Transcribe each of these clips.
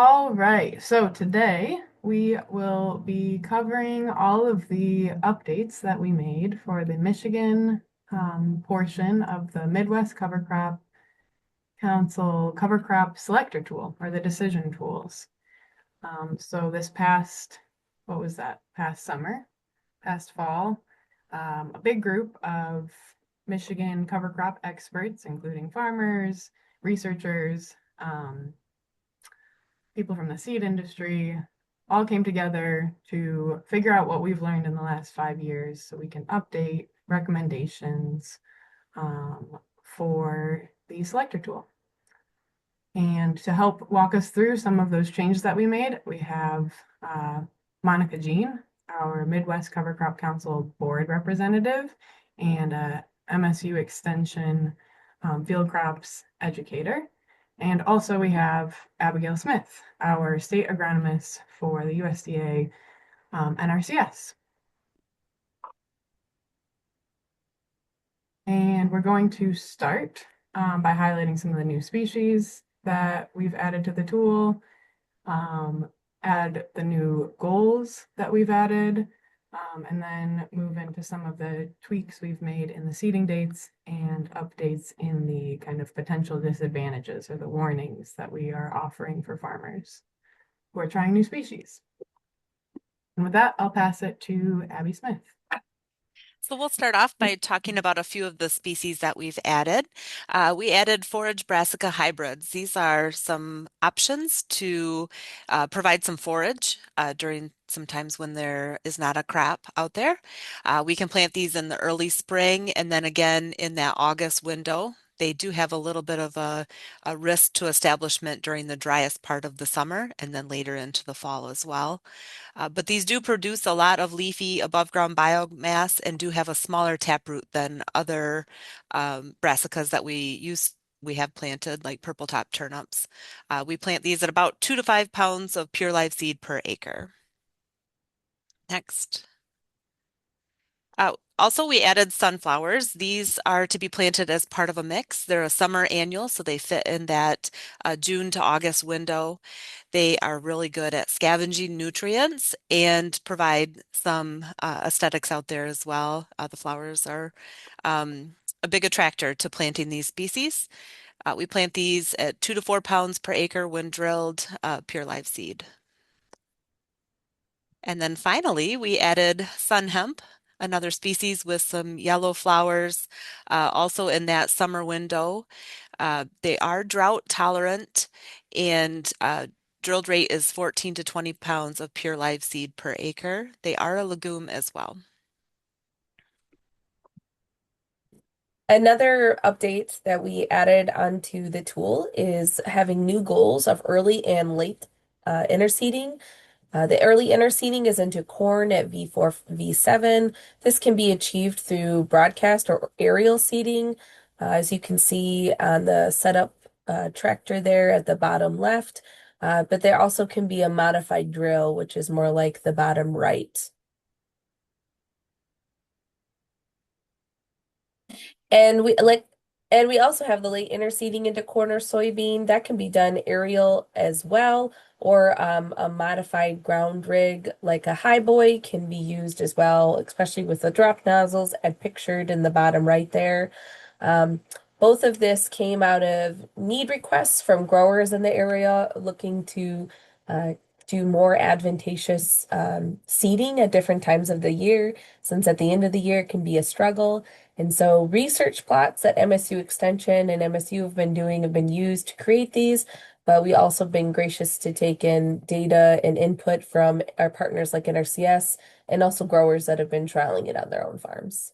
All right, so today we will be covering all of the updates that we made for the Michigan portion of the Midwest Cover Crop Council Cover Crop Selector Tool, or the decision tools. So this past, what was that? Past summer, past fall, a big group of Michigan cover crop experts, including farmers, researchers, people from the seed industry, all came together to figure out what we've learned in the last 5 years so we can update recommendations for the selector tool. And to help walk us through some of those changes that we made, we have Monica Jean, our Midwest Cover Crop Council board representative, and MSU Extension Field Crops educator. And also we have Abigail Smith, our state agronomist for the USDA NRCS. And we're going to start by highlighting some of the new species that we've added to the tool, add the new goals that we've added, and then move into some of the tweaks we've made in the seeding dates and updates in the kind of potential disadvantages or the warnings that we are offering for farmers who are trying new species. And with that, I'll pass it to Abby Smith. So we'll start off by talking about a few of the species that we've added. We added forage brassica hybrids. These are some options to provide some forage during some times when there is not a crop out there. We can plant these in the early spring and then again in that August window. They do have a little bit of a risk to establishment during the driest part of the summer and then later into the fall as well. But these do produce a lot of leafy above ground biomass and do have a smaller taproot than other brassicas that we have planted, like purple top turnips. We plant these at about 2 to 5 pounds of pure live seed per acre. Next. Also, we added sunflowers. These are to be planted as part of a mix. They're a summer annual, so they fit in that June to August window. They are really good at scavenging nutrients and provide some aesthetics out there as well. The flowers are a big attractor to planting these species. We plant these at 2 to 4 pounds per acre when drilled, pure live seed. And then finally, we added sun hemp, another species with some yellow flowers, also in that summer window. They are drought tolerant and drilled rate is 14 to 20 pounds of pure live seed per acre. They are a legume as well. Another update that we added onto the tool is having new goals of early and late interseeding. The early interseeding is into corn at V4, V7. This can be achieved through broadcast or aerial seeding, as you can see on the setup tractor there at the bottom left. But there also can be a modified drill, which is more like the bottom right. And we also have the late interseeding into corn or soybean. That can be done aerial as well, or a modified ground rig like a high boy can be used as well, especially with the drop nozzles as pictured in the bottom right there. Um, Both of this came out of need requests from growers in the area looking to uh, do more advantageous seeding at different times of the year, since at the end of the year it can be a struggle. And so research plots that MSU Extension and MSU have been used to create these, but we also have been gracious to take in data and input from our partners like NRCS and also growers that have been trialing it on their own farms.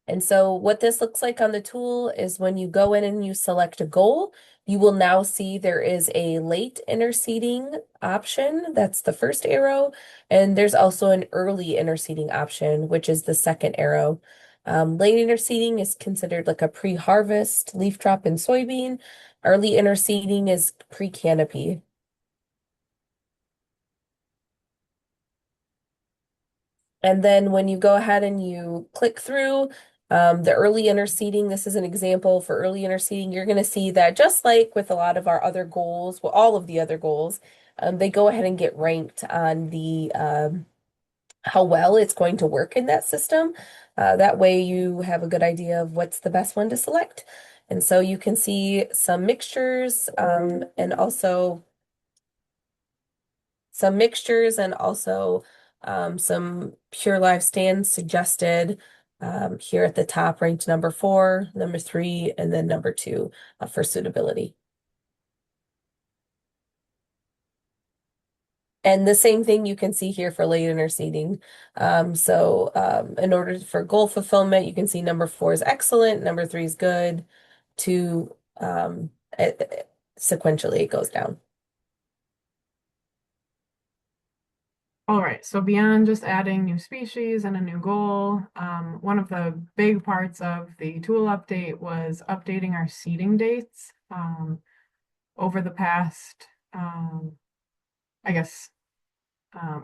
And so what this looks like on the tool is when you go in and you select a goal, you will now see there is a late interseeding option. That's the first arrow. And there's also an early interseeding option, which is the second arrow. Late interseeding is considered like a pre-harvest leaf drop in soybean. Early interseeding is pre-canopy. And then when you go ahead and you click through, The early interseeding, this is an example for early interseeding. You're going to see that just like with a lot of our other goals, well, all of the other goals, they go ahead and get ranked on the how well it's going to work in that system. That way you have a good idea of what's the best one to select. And so you can see some mixtures and also some pure live stands suggested here at the top, ranked number 4, number 3, and then number 2 for suitability. And the same thing you can see here for late interseeding. In order for goal fulfillment, you can see number 4 is excellent, number 3 is good, 2 sequentially it goes down. All right, so beyond just adding new species and a new goal, one of the big parts of the tool update was updating our seeding dates. Over the past,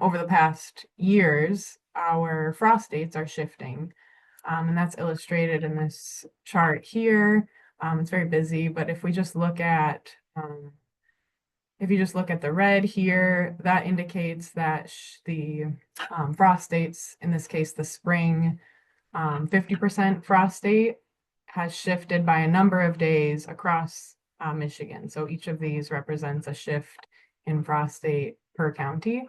over the past years, our frost dates are shifting, and that's illustrated in this chart here. It's very busy, but if we just look at if you just look at the red here, that indicates that the frost dates, in this case, the spring 50% frost date, has shifted by a number of days across Michigan. So each of these represents a shift in frost date per county.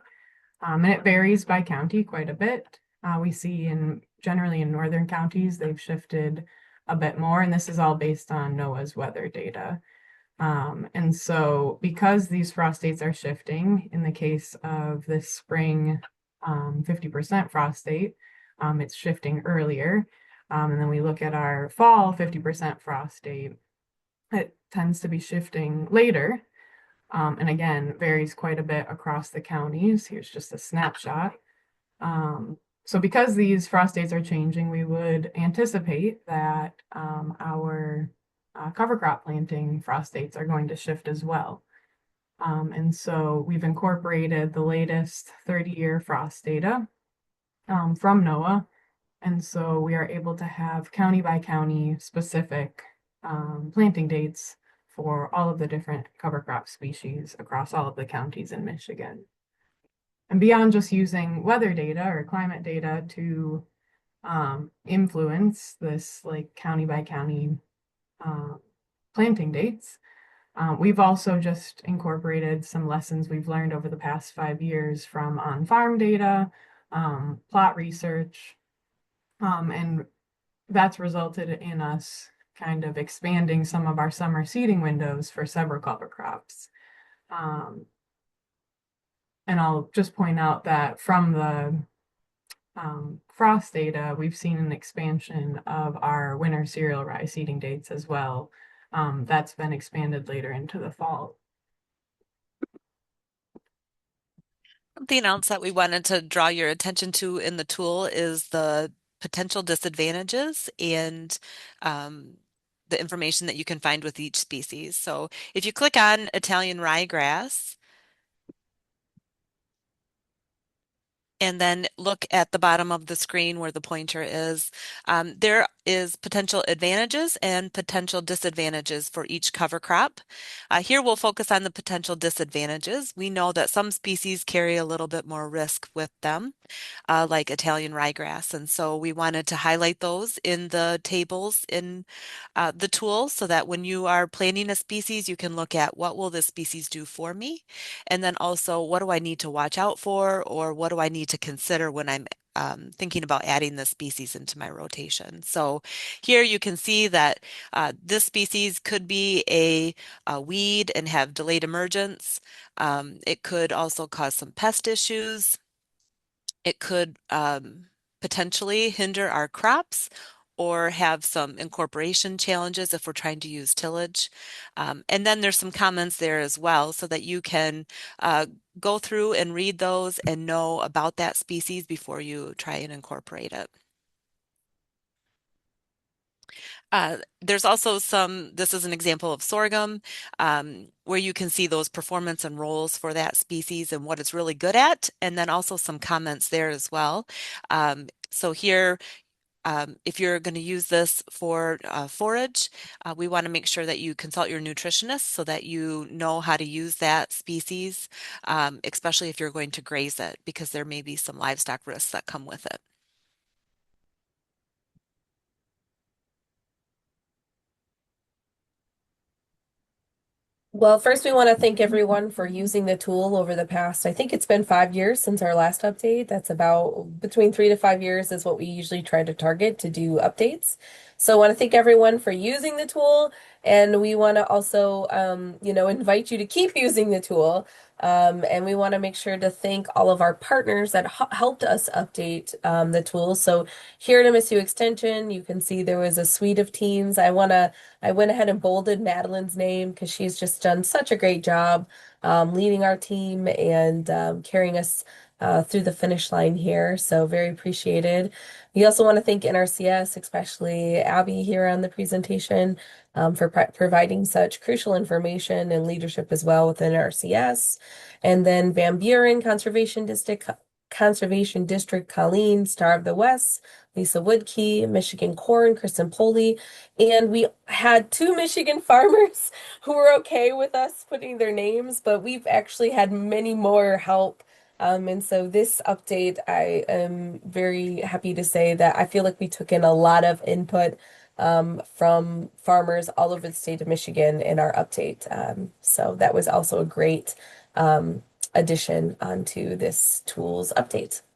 And it varies by county quite a bit. We see generally in northern counties, they've shifted a bit more, and this is all based on NOAA's weather data. And so because these frost dates are shifting, in the case of this spring 50% frost date, it's shifting earlier. And then we look at our fall 50% frost date, it tends to be shifting later. And again, varies quite a bit across the counties. Here's just a snapshot. So because these frost dates are changing, we would anticipate that our cover crop planting frost dates are going to shift as well. And so we've incorporated the latest 30-year frost data from NOAA. And so we are able to have county by county specific planting dates for all of the different cover crop species across all of the counties in Michigan. And beyond just using weather data or climate data to influence this like county by county planting dates, we've also just incorporated some lessons we've learned over the past 5 years from on-farm data, plot research, and that's resulted in us kind of expanding some of our summer seeding windows for several cover crops. And I'll just point out that from the frost data, we've seen an expansion of our winter cereal rye seeding dates as well. That's been expanded later into the fall. Something else that we wanted to draw your attention to in the tool is the potential disadvantages and the information that you can find with each species. So if you click on Italian ryegrass, and then look at the bottom of the screen where the pointer is. There is potential advantages and potential disadvantages for each cover crop. Here we'll focus on the potential disadvantages. We know that some species carry a little bit more risk with them, like Italian ryegrass, and so we wanted to highlight those in the tables in the tool so that when you are planning a species, you can look at what will this species do for me, and then also what do I need to watch out for, or what do I need to consider when I'm thinking about adding this species into my rotation. So here you can see that this species could be a weed and have delayed emergence. It could also cause some pest issues. It could potentially hinder our crops or have some incorporation challenges if we're trying to use tillage. And then there's some comments there as well so that you can go through and read those and know about that species before you try and incorporate it. There's also this is an example of sorghum, where you can see those performance and roles for that species and what it's really good at, and then also some comments there as well. So here If you're going to use this for forage, we want to make sure that you consult your nutritionist so that you know how to use that species, especially if you're going to graze it, because there may be some livestock risks that come with it. Well, first, we want to thank everyone for using the tool over the past. I think it's been 5 years since our last update. That's about between 3 to 5 years is what we usually try to target to do updates. So I want to thank everyone for using the tool, and we want to also, invite you to keep using the tool. And we want to make sure to thank all of our partners that helped us update the tool. So here at MSU Extension, you can see there was a suite of teams. I went ahead and bolded Madelyn's name because she's just done such a great job leading our team and carrying us through the finish line here. So very appreciated. We also want to thank NRCS, especially Abby here on the presentation, for providing such crucial information and leadership as well within NRCS. And then Van Buren Conservation District, Colleen, Star of the West, Lisa Woodkey, Michigan Corn, Kristen Poley, and we had 2 Michigan farmers who were okay with us putting their names, but we've actually had many more help. And so this update, I am very happy to say that I feel like we took in a lot of input from farmers all over the state of Michigan in our update. So that was also a great addition onto this tools update.